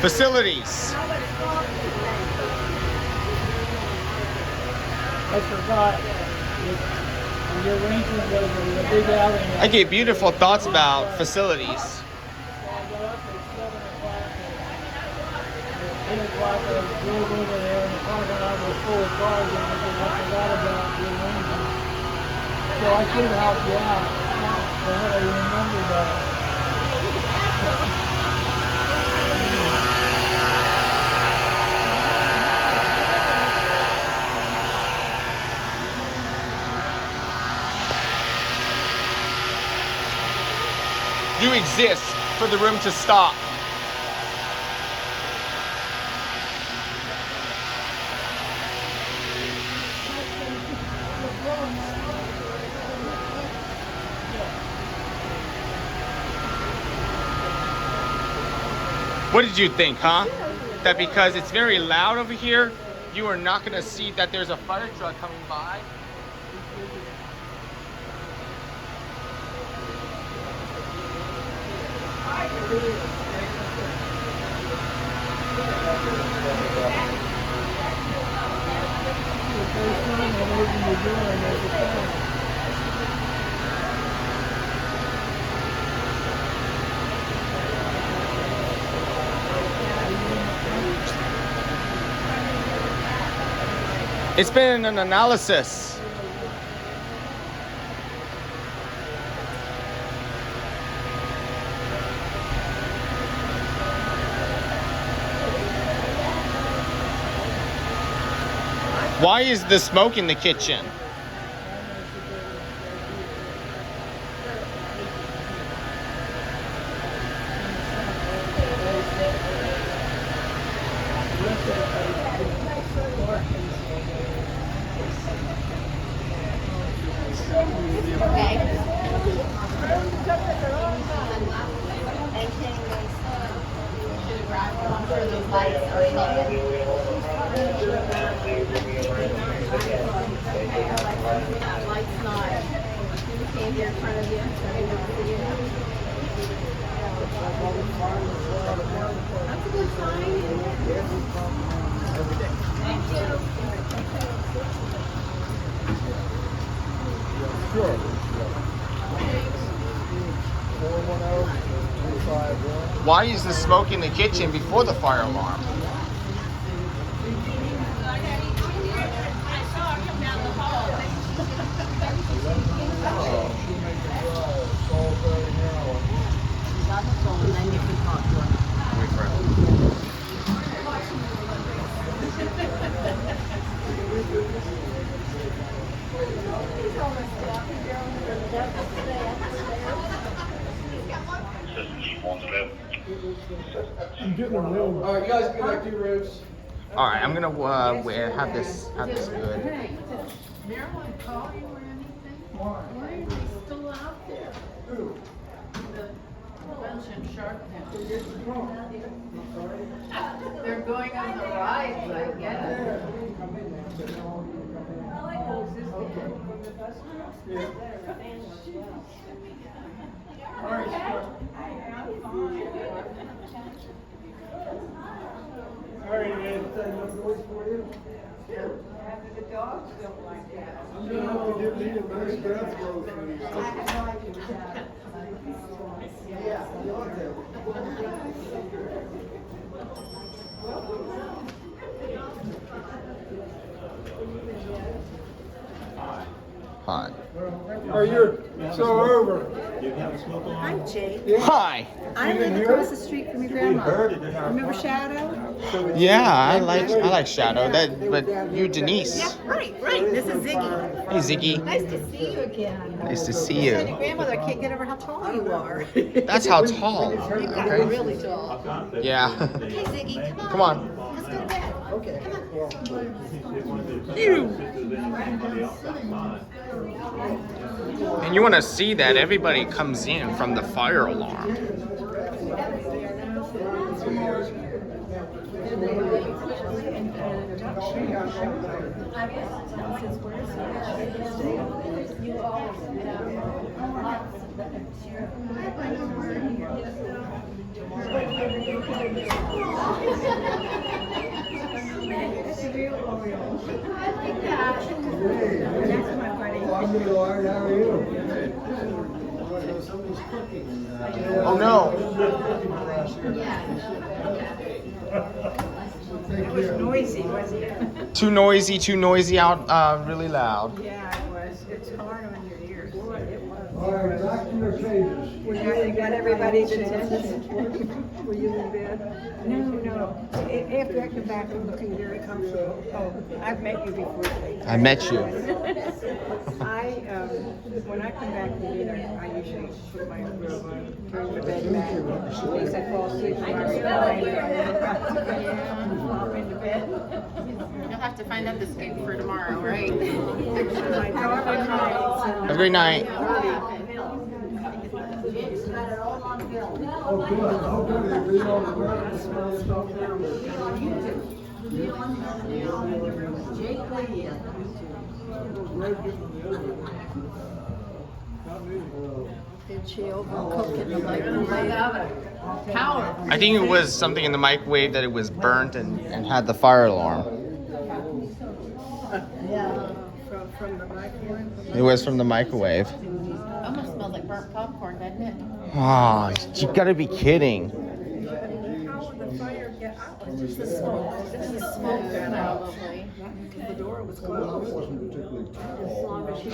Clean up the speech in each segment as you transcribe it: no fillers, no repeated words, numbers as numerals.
Facilities. I forgot. Your arrangement was in the big alley. I get beautiful thoughts about facilities. So I got up at 7 o'clock. At 8 o'clock, I drove over there, and the parking lot was full of cars, and I forgot about the arrangement. So I could help you out. But I remembered that. You exist for the room to stop. What did you think, huh? That because it's very loud over here, you are not going to see that there's a fire truck coming by? It's been an analysis. Why is the smoke in the kitchen? Why is the smoke in the kitchen before the fire alarm? All right, you guys can like 2 rooms. All right, I'm gonna have this good. Marilyn call you or anything? Why are they still out there? The convention Shark Tank. They're going on the rides, I guess. Sorry, man. The dogs don't like that. I'm gonna have to give me a nice bath robe for these. Hi. Oh, you're so over. Hi, Jake. Hi. I live across the street from your grandma. Remember Shadow? Yeah, I like Shadow. But you, Denise. Yeah, right. This is Ziggy. Hey, Ziggy. Nice to see you again. Nice to see Your you. grandmother can't get over how tall you are. That's how tall. You're Okay. really tall. Yeah. Okay, Ziggy, come Come on. on. Let's go to bed. Okay. And you want to see that everybody comes in from the fire alarm. That's my buddy. I'm good, Lord. How are you? Oh no. It was noisy, wasn't it? Too noisy out, really loud. Yeah, it was. It's hard on your ears. It was. All right, back to your cages. You got everybody's attention. Were you in bed? No. After I come back, I'm looking very comfortable. Oh, I've met you before. I met you. When I come back from dinner, I usually put my robe on, turn the bed back, in case I fall asleep. Flop into bed. You'll have to find out the scoop for tomorrow, right? My daughter nights. Have a great night. Oh, good. Oh, good. They read all the records. Did she overcook in the microwave? Power. I think it was something in the microwave that it was burnt and had the fire alarm. From the microwave. It was from the microwave. Almost smells like burnt popcorn, doesn't it? Oh, you gotta be kidding. How would the fire get out? Just the smoke. Just the Smoke, smoke got out. probably. The door was Well, closed. it wasn't particularly As long as you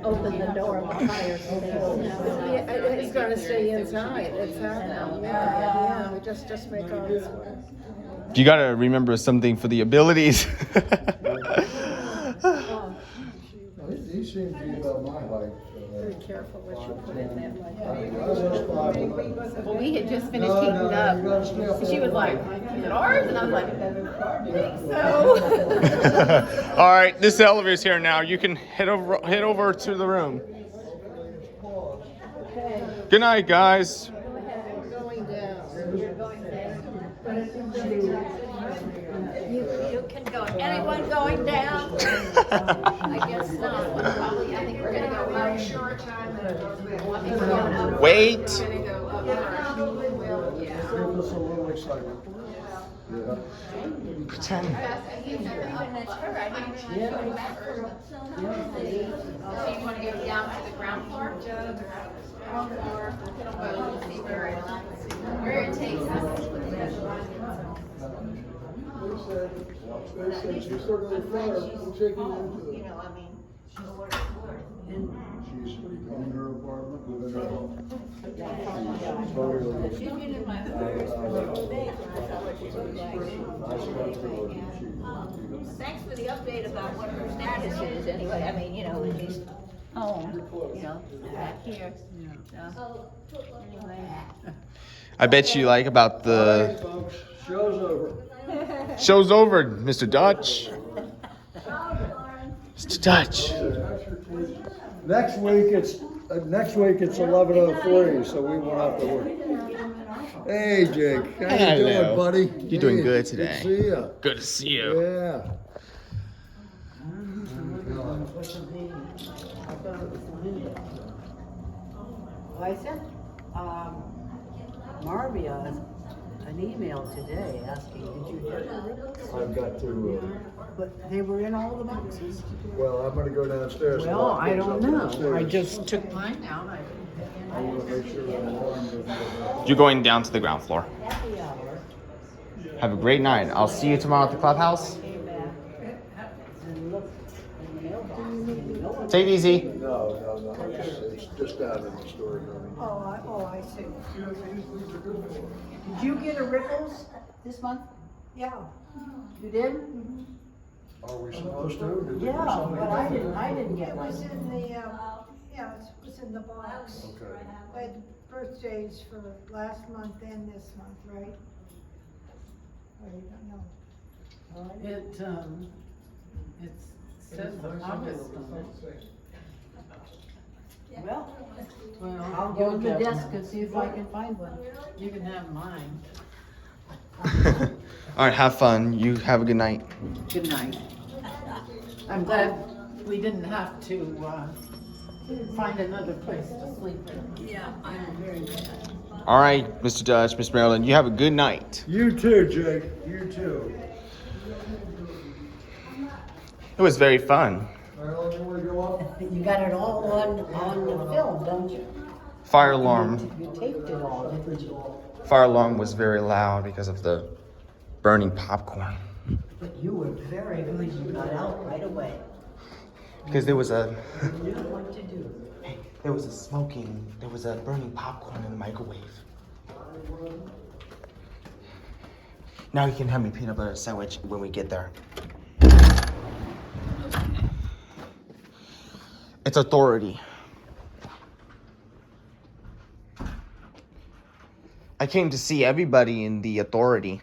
Open the door, the fire it's gonna stay inside. It's happening. Yeah. We just make all this work. You gotta remember something for the abilities. He seemed to be about my height. Be careful what you put in that Well, we had just finished No, heating no, up. you gotta stay up So she there. was like, is it ours? And I was like, I think so. All right, this elevator's here now. You can head over to the room. Good night, guys. You can go. Anyone going down? I guess not. Well, probably, I think we're gonna go up. Wait. Give us a little excitement. Yeah. Pretend. So you want to go down to the ground floor? Or see where it takes us. They said she started a fire, shaking into You it. know, I mean. She's in her apartment, within her home. She's totally. She's been in my first for several days. I spoke to her, and she. Thanks for the update about what her status is anyway. I mean, you know, at least home, you know, back here. So, anyway. I bet you like about All the right, folks, show's over. show's over, Mr. Dutch. Mr. Dutch. Next week it's 11:03, so we won't have to work. Hey, Jake, how you Hello. doing, buddy? You're doing Hey, good today. Good to see ya. Good to see you. Yeah. I sent Marvia an email today asking, did you get the ribbons? I've got to, But they were in all the boxes. well, I'm gonna go downstairs. and Well, lock I things don't up know. downstairs. I just took mine down. I wanna make sure that alarm doesn't go off. You're going down to the ground floor. Happy hour. Have a great night. I'll see you tomorrow at the clubhouse. Came back and looked in the mailbox. And no one. Take it easy. No, it's just down in the storage room. Oh, I see. Did you get a Ripples this month? Yeah. You did? Are we supposed to? Did we Yeah, do something but I different? didn't get It one. was in the, yeah, it was in the box. Okay. I had birthdays for last month and this month, right? Or you don't know? It says August on it. Well, Well, I'll go to the desk and see if I can find one. you can have mine. All right, have fun. You have a good night. Good night. I'm glad we didn't have to find another place to sleep in. Yeah, I'm very bad. All right, Mr. Dutch, Miss Marilyn, you have a good night. You too, Jake. You too. It was very fun. Marilyn, you want to go up? You got it all on the film, don't you? Fire alarm. You taped it all, didn't you? Fire alarm was very loud because of the burning popcorn. But you were very good. You got out right away. Because there was a You knew what to do. there was a burning popcorn in the microwave. Now you can have me peanut butter sandwich when we get there. It's authority. I came to see everybody in the authority.